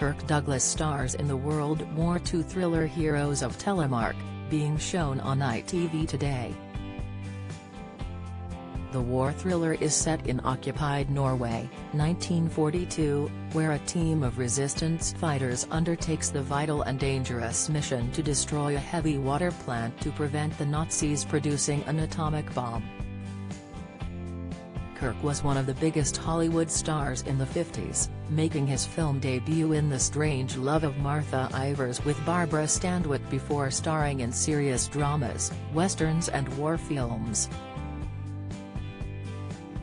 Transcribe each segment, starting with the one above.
Kirk Douglas stars in the World War II thriller Heroes of Telemark, being shown on ITV today. The war thriller is set in occupied Norway, 1942, where a team of resistance fighters undertakes the vital and dangerous mission to destroy a heavy water plant to prevent the Nazis producing an atomic bomb. Kirk was one of the biggest Hollywood stars in the 50s, making his film debut in The Strange Love of Martha Ivers with Barbara Stanwyck before starring in serious dramas, westerns and war films.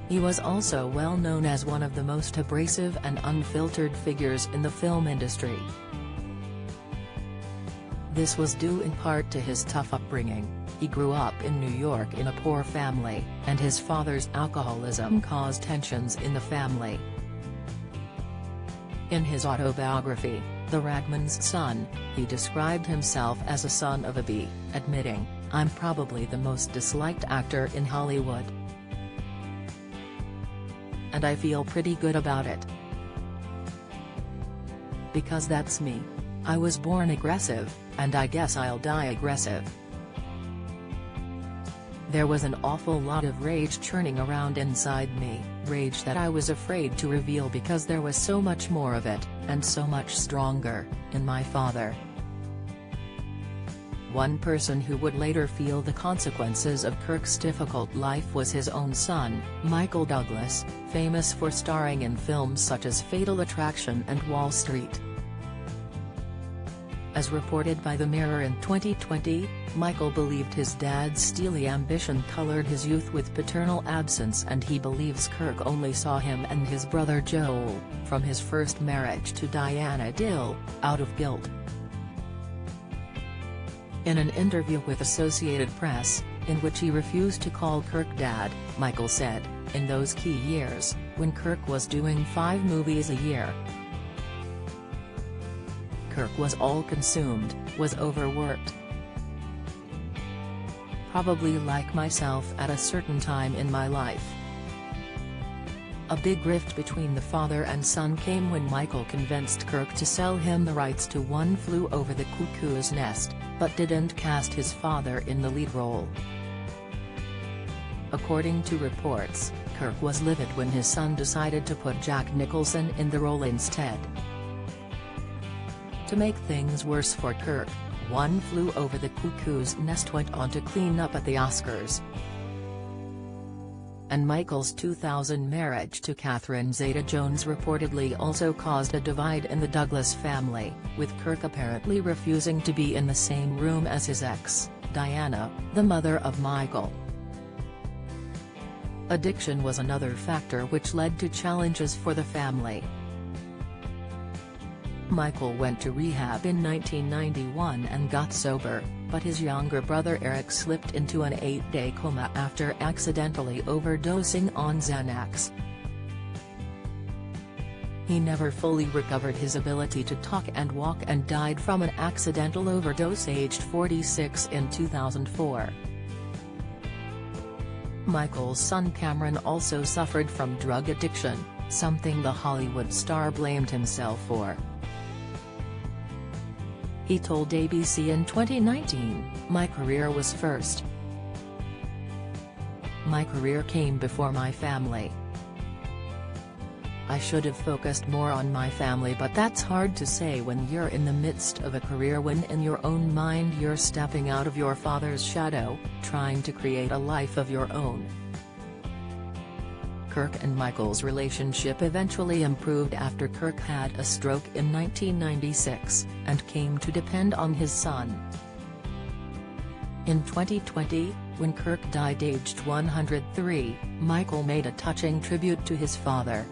He was also well known as one of the most abrasive and unfiltered figures in the film industry. This was due in part to his tough upbringing. He grew up in New York in a poor family, and his father's alcoholism caused tensions in the family. In his autobiography, The Ragman's Son, he described himself as a son of a bee, admitting, "I'm probably the most disliked actor in Hollywood. And I feel pretty good about it. Because that's me. I was born aggressive, and I guess I'll die aggressive." There was an awful lot of rage churning around inside me, rage that I was afraid to reveal because there was so much more of it, and so much stronger, in my father. One person who would later feel the consequences of Kirk's difficult life was his own son, Michael Douglas, famous for starring in films such as Fatal Attraction and Wall Street. As reported by The Mirror in 2020, Michael believed his dad's steely ambition colored his youth with paternal absence, and he believes Kirk only saw him and his brother Joel, from his first marriage to Diana Dill, out of guilt. In an interview with Associated Press, in which he refused to call Kirk Dad, Michael said, "In those key years, when Kirk was doing 5 movies a year, Kirk was all-consumed, was overworked. Probably like myself at a certain time in my life." A big rift between the father and son came when Michael convinced Kirk to sell him the rights to One Flew Over the Cuckoo's Nest, but didn't cast his father in the lead role. According to reports, Kirk was livid when his son decided to put Jack Nicholson in the role instead. To make things worse for Kirk, One Flew Over the Cuckoo's Nest went on to clean up at the Oscars. And Michael's 2000 marriage to Catherine Zeta-Jones reportedly also caused a divide in the Douglas family, with Kirk apparently refusing to be in the same room as his ex, Diana, the mother of Michael. Addiction was another factor which led to challenges for the family. Michael went to rehab in 1991 and got sober, but his younger brother Eric slipped into an 8-day coma after accidentally overdosing on Xanax. He never fully recovered his ability to talk and walk and died from an accidental overdose aged 46 in 2004. Michael's son Cameron also suffered from drug addiction, something the Hollywood star blamed himself for. He told ABC in 2019, "My career was first. My career came before my family. I should have focused more on my family, but that's hard to say when you're in the midst of a career, when in your own mind you're stepping out of your father's shadow, trying to create a life of your own." Kirk and Michael's relationship eventually improved after Kirk had a stroke in 1996, and came to depend on his son. In 2020, when Kirk died aged 103, Michael made a touching tribute to his father.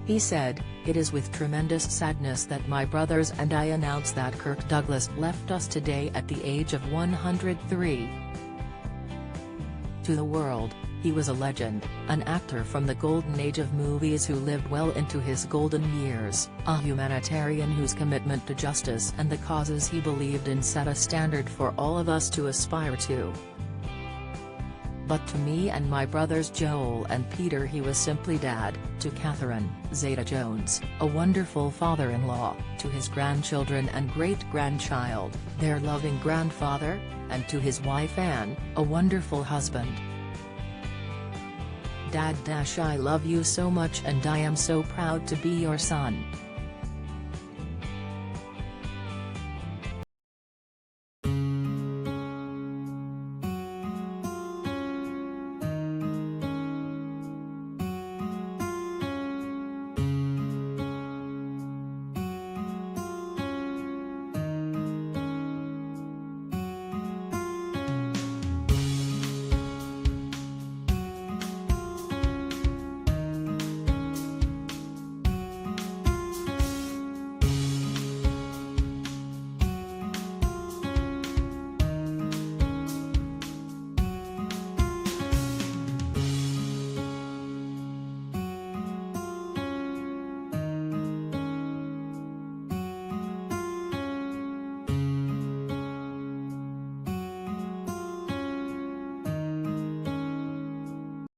He said, "It is with tremendous sadness that my brothers and I announce that Kirk Douglas left us today at the age of 103. To the world, he was a legend, an actor from the golden age of movies who lived well into his golden years, a humanitarian whose commitment to justice and the causes he believed in set a standard for all of us to aspire to. But to me and my brothers Joel and Peter he was simply Dad, to Catherine, Zeta-Jones, a wonderful father-in-law, to his grandchildren and great-grandchild, their loving grandfather, and to his wife Anne, a wonderful husband. Dad, I love you so much and I am so proud to be your son.